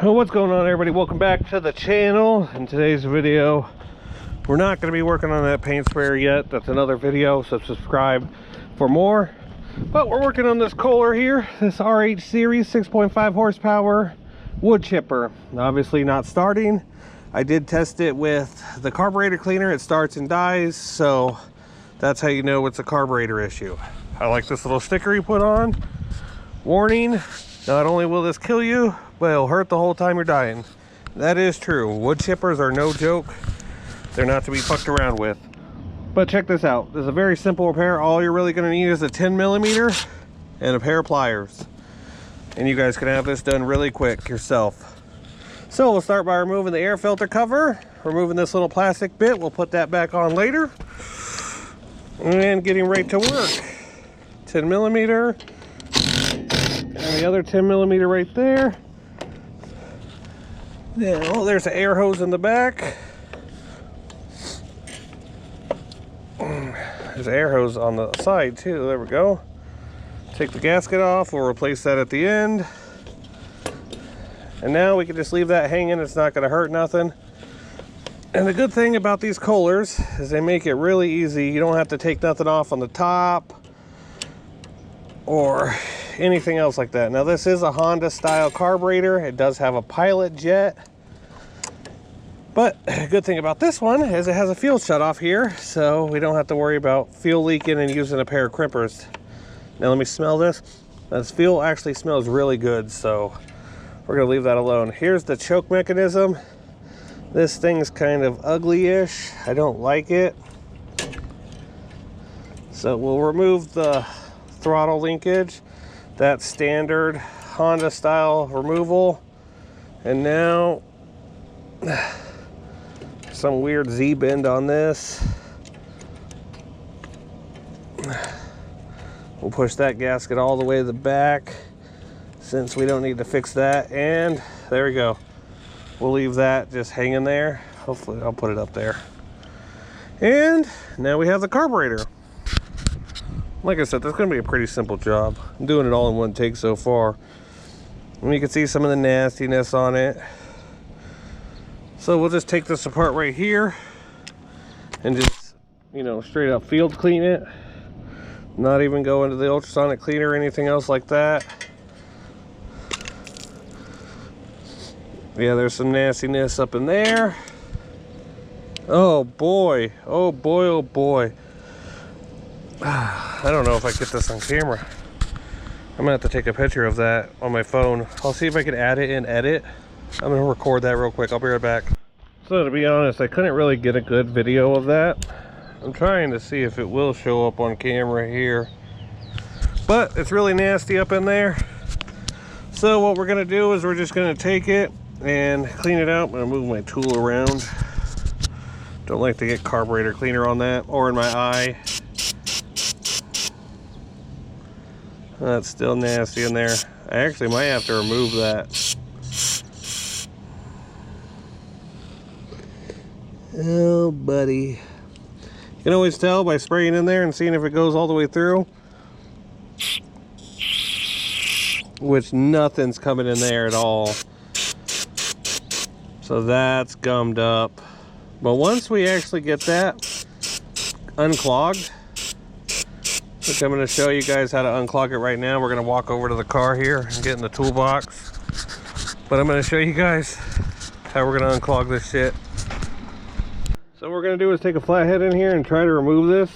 Well, what's going on, everybody? Welcome back to the channel. In today's video, we're not going to be working on that paint sprayer yet. That's another video, so subscribe for more. But we're working on this Kohler here, this RH series 6.5 horsepower wood chipper. Obviously not starting. I did test it with the carburetor cleaner. It starts and dies, so that's how you know it's a carburetor issue. I like this little sticker he put on. Warning, not only will this kill you, but it'll hurt the whole time you're dying. That is true. Wood chippers are no joke. They're not to be fucked around with. But check this out. This is a very simple repair. All you're really going to need is a 10mm and a pair of pliers. And you guys can have this done really quick yourself. So we'll start by removing the air filter cover. Removing this little plastic bit. We'll put that back on later. And getting right to work. 10mm. And the other 10mm right there. Now, there's an air hose in the back. There's an air hose on the side too. There we go. Take the gasket off. We'll replace that at the end. And now we can just leave that hanging. It's not going to hurt nothing. And the good thing about these Kohlers is they make it really easy. You don't have to take nothing off on the top or anything else like that. Now, this is a Honda style carburetor. It does have a pilot jet, but a good thing about this one is it has a fuel shut off here, so we don't have to worry about fuel leaking and using a pair of crimpers. Now let me smell this. This fuel actually smells really good, so we're gonna leave that alone. Here's the choke mechanism. This thing's kind of ugly-ish. I don't like it, so we'll remove the throttle linkage. That's standard Honda style removal. And now some weird Z bend on this. We'll push that gasket all the way to the back since we don't need to fix that. And there we go. We'll leave that just hanging there. Hopefully I'll put it up there. And now we have the carburetor. Like I said, that's going to be a pretty simple job. I'm doing it all in one take so far. And you can see some of the nastiness on it. So we'll just take this apart right here and just, you know, straight up field clean it. Not even go into the ultrasonic cleaner or anything else like that. Yeah, there's some nastiness up in there. Oh boy, oh boy, oh boy. I don't know if I get this on camera. I'm gonna have to take a picture of that on my phone. I'll see if I can add it in edit. I'm gonna record that real quick. I'll be right back. So to be honest, I couldn't really get a good video of that. I'm trying to see if it will show up on camera here. But it's really nasty up in there. So what we're gonna do is we're just gonna take it and clean it out. I'm gonna move my tool around. Don't like to get carburetor cleaner on that or in my eye. That's still nasty in there. I actually might have to remove that. Oh, buddy. You can always tell by spraying in there and seeing if it goes all the way through. Which nothing's coming in there at all. So that's gummed up. But once we actually get that unclogged, which I'm going to show you guys how to unclog it right now. We're going to walk over to the car here and get in the toolbox. But I'm going to show you guys how we're going to unclog this shit. So what we're going to do is take a flathead in here and try to remove this.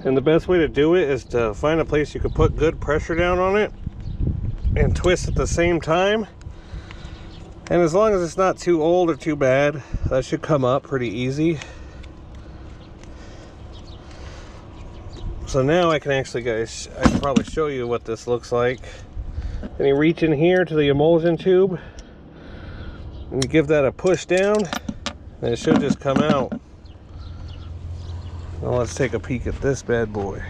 And the best way to do it is to find a place you can put good pressure down on it and twist at the same time. And as long as it's not too old or too bad, that should come up pretty easy. So now I can actually, guys, I can probably show you what this looks like. And you reach in here to the emulsion tube and you give that a push down and it should just come out. Now let's take a peek at this bad boy.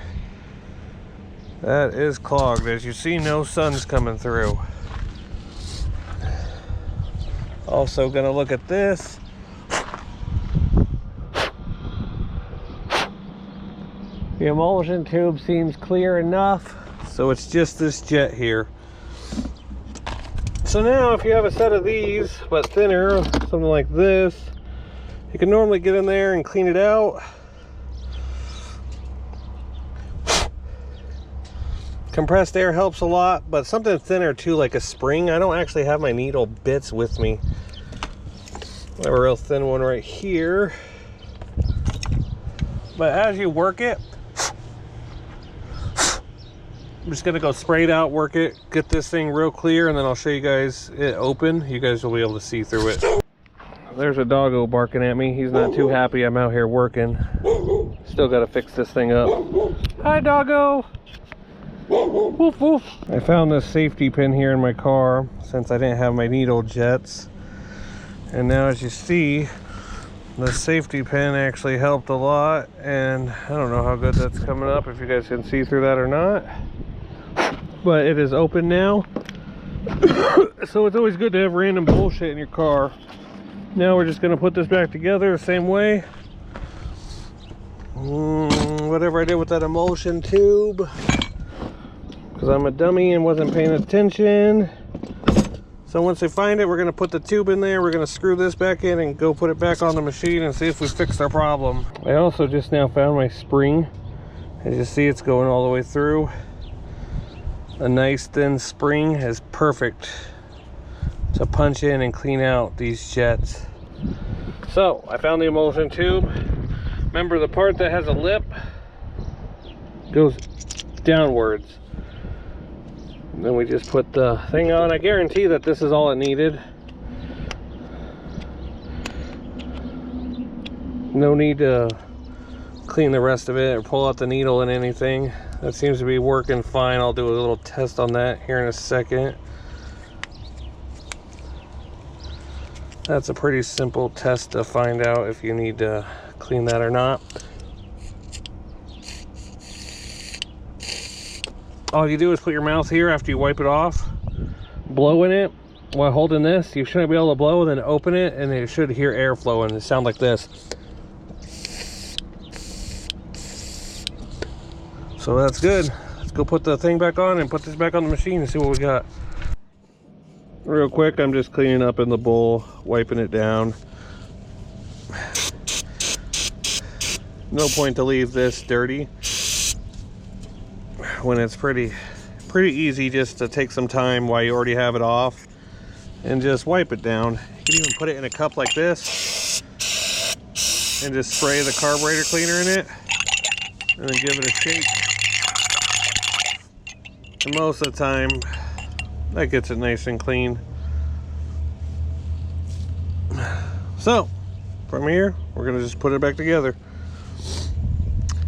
That is clogged. As you see, no sun's coming through. Also gonna look at this. The emulsion tube seems clear enough, so it's just this jet here. So now if you have a set of these, but thinner, something like this, you can normally get in there and clean it out. Compressed air helps a lot, but something thinner too, like a spring. I don't actually have my needle bits with me. I have a real thin one right here. But as you work it, I'm just gonna go spray it out, work it, get this thing real clear, and then I'll show you guys it open. You guys will be able to see through it. There's a doggo barking at me. He's not too happy I'm out here working. Still gotta fix this thing up. Hi, doggo. Woof, woof. I found this safety pin here in my car since I didn't have my needle jets. And now as you see, the safety pin actually helped a lot, and I don't know how good that's coming up, if you guys can see through that or not. But it is open now. So it's always good to have random bullshit in your car. Now we're just gonna put this back together the same way. Whatever I did with that emulsion tube, because I'm a dummy and wasn't paying attention. So once we find it, we're gonna put the tube in there, we're gonna screw this back in and go put it back on the machine and see if we fixed our problem. I also just now found my spring. As you see, it's going all the way through. A nice thin spring is perfect to punch in and clean out these jets. So I found the emulsion tube. Remember, the part that has a lip goes downwards. And then we just put the thing on. I guarantee that this is all it needed. No need to clean the rest of it or pull out the needle and anything. That seems to be working fine. I'll do a little test on that here in a second. That's a pretty simple test to find out if you need to clean that or not. All you do is put your mouth here after you wipe it off, blow in it while holding this. You shouldn't be able to blow, then open it, and you should hear air flowing. It sounds like this. So that's good. Let's go put the thing back on and put this back on the machine and see what we got. Real quick, I'm just cleaning up in the bowl, wiping it down. No point to leave this dirty when it's pretty easy just to take some time while you already have it off and just wipe it down. You can even put it in a cup like this and just spray the carburetor cleaner in it and then give it a shake. And most of the time that gets it nice and clean. So from here, we're gonna just put it back together.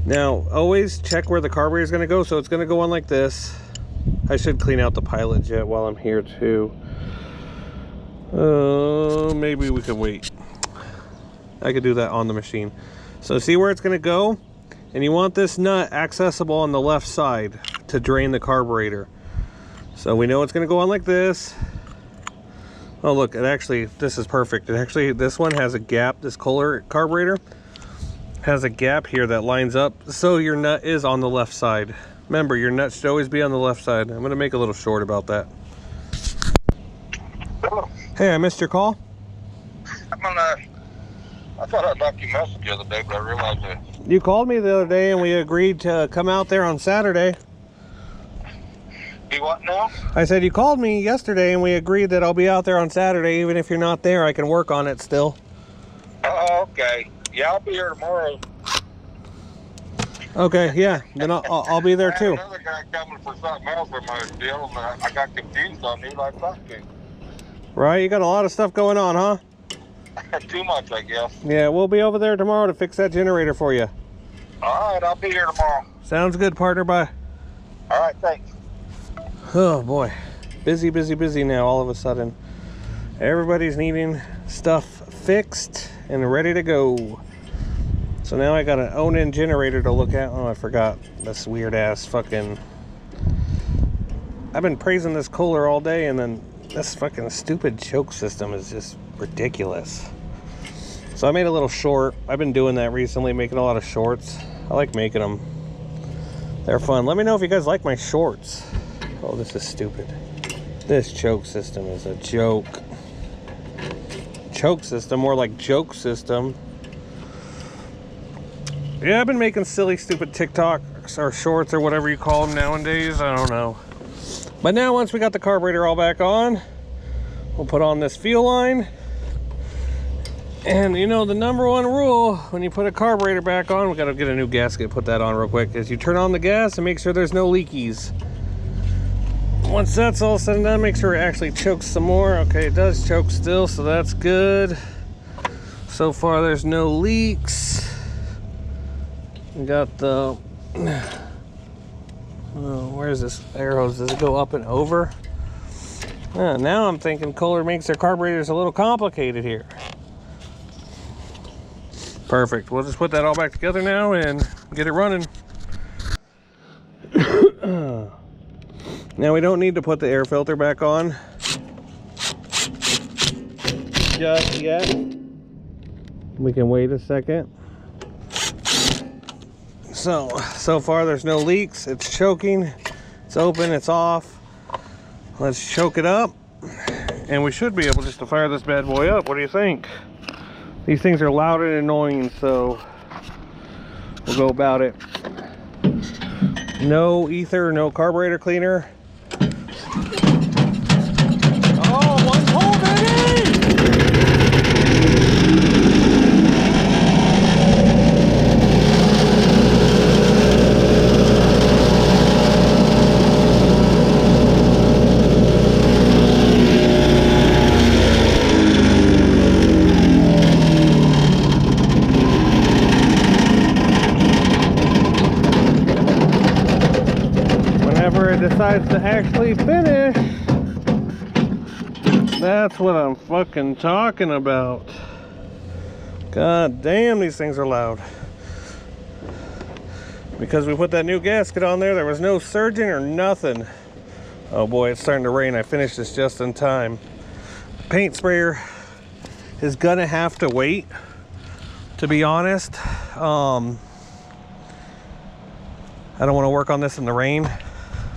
Now, always check where the carburetor is going to go. So it's going to go on like this. I should clean out the pilot jet while I'm here too. Maybe we could wait. I could do that on the machine. So see where it's going to go? And you want this nut accessible on the left side to drain the carburetor. So we know it's going to go on like this. Oh look, this is perfect. This one has a gap. This Kohler carburetor has a gap here that lines up, so your nut is on the left side. Remember, your nut should always be on the left side. I'm going to make a little short about that. Hello. Hey, I missed your call. I thought I'd left you a message the other day, but I realized that. You called me the other day and we agreed to come out there on Saturday. You what now? I said you called me yesterday and we agreed that I'll be out there on Saturday. Even if you're not there, I can work on it still. Oh, okay. Yeah, I'll be here tomorrow. Okay, yeah, then I'll be there too. I had another guy coming for something else for my deal, and I got confused on who I talked to. Right, you got a lot of stuff going on, huh? Too much, I guess. Yeah, we'll be over there tomorrow to fix that generator for you. All right, I'll be here tomorrow. Sounds good, partner. Bye. All right, thanks. Oh boy, busy now all of a sudden. Everybody's needing stuff fixed and ready to go. So now I got an own-in generator to look at. Oh, I forgot this weird ass fucking... I've been praising this Kohler all day, and then this fucking stupid choke system is just ridiculous. So I made a little short. I've been doing that recently, making a lot of shorts. I like making them. They're fun. Let me know if you guys like my shorts. Oh, this is stupid. This choke system is a joke. Choke system, more like joke system. Yeah, I've been making silly, stupid TikToks or shorts or whatever you call them nowadays. I don't know. But now, once we got the carburetor all back on, we'll put on this fuel line. And you know, the number one rule when you put a carburetor back on, we gotta get a new gasket, put that on real quick, is you turn on the gas and make sure there's no leakies. Once that's all said and done, make sure it actually chokes some more. Okay, it does choke still, so that's good. So far, there's no leaks. We got the, oh, where's this air hose? Does it go up and over? Now I'm thinking Kohler makes their carburetors a little complicated here. Perfect. We'll just put that all back together now and get it running. Now we don't need to put the air filter back on just yet. We can wait a second. So far there's no leaks. It's choking. It's open. It's off. Let's choke it up. And we should be able just to fire this bad boy up. What do you think? These things are loud and annoying, so we'll go about it. No ether, no carburetor cleaner. Oh, one pull, baby! Decides to actually finish, that's what I'm fucking talking about. God damn, these things are loud. Because we put that new gasket on there, there was no surging or nothing. Oh boy, it's starting to rain. I finished this just in time. Paint sprayer is gonna have to wait, to be honest. I don't want to work on this in the rain.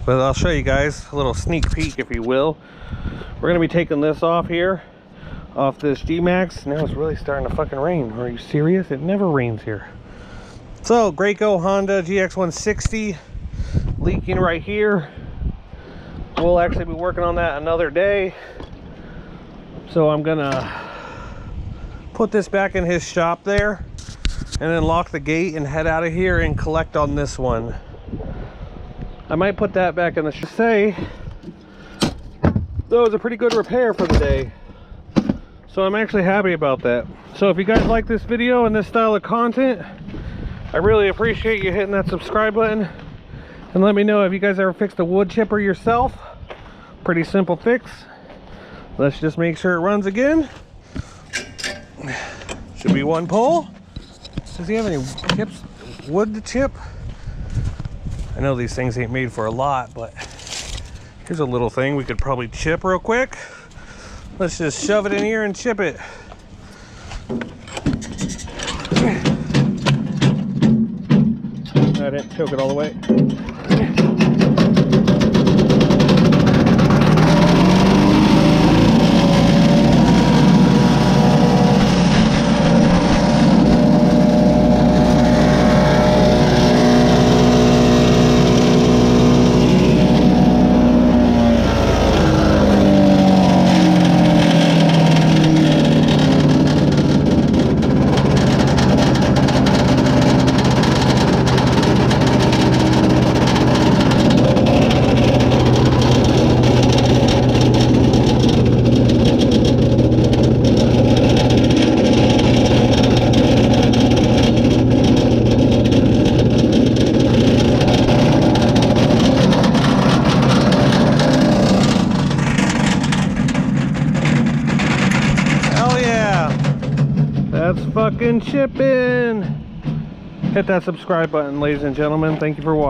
But I'll show you guys a little sneak peek, if you will. We're gonna be taking this off here, off this G-Max. Now it's really starting to fucking rain. Are you serious? It never rains here. So, Graco Honda GX160 leaking right here. We'll actually be working on that another day. So I'm gonna put this back in his shop there and then lock the gate and head out of here and collect on this one. I might put that back in the say that was a pretty good repair for the day, so I'm actually happy about that. So if you guys like this video and this style of content, I really appreciate you hitting that subscribe button, and let me know if you guys ever fixed a wood chipper yourself. Pretty simple fix. Let's just make sure it runs again. Should be one pull. Does he have any chips, wood to chip? I know these things ain't made for a lot, but here's a little thing we could probably chip real quick. Let's just shove it in here and chip it. I didn't choke it all the way. That's fucking chipping. Hit that subscribe button, ladies and gentlemen. Thank you for watching.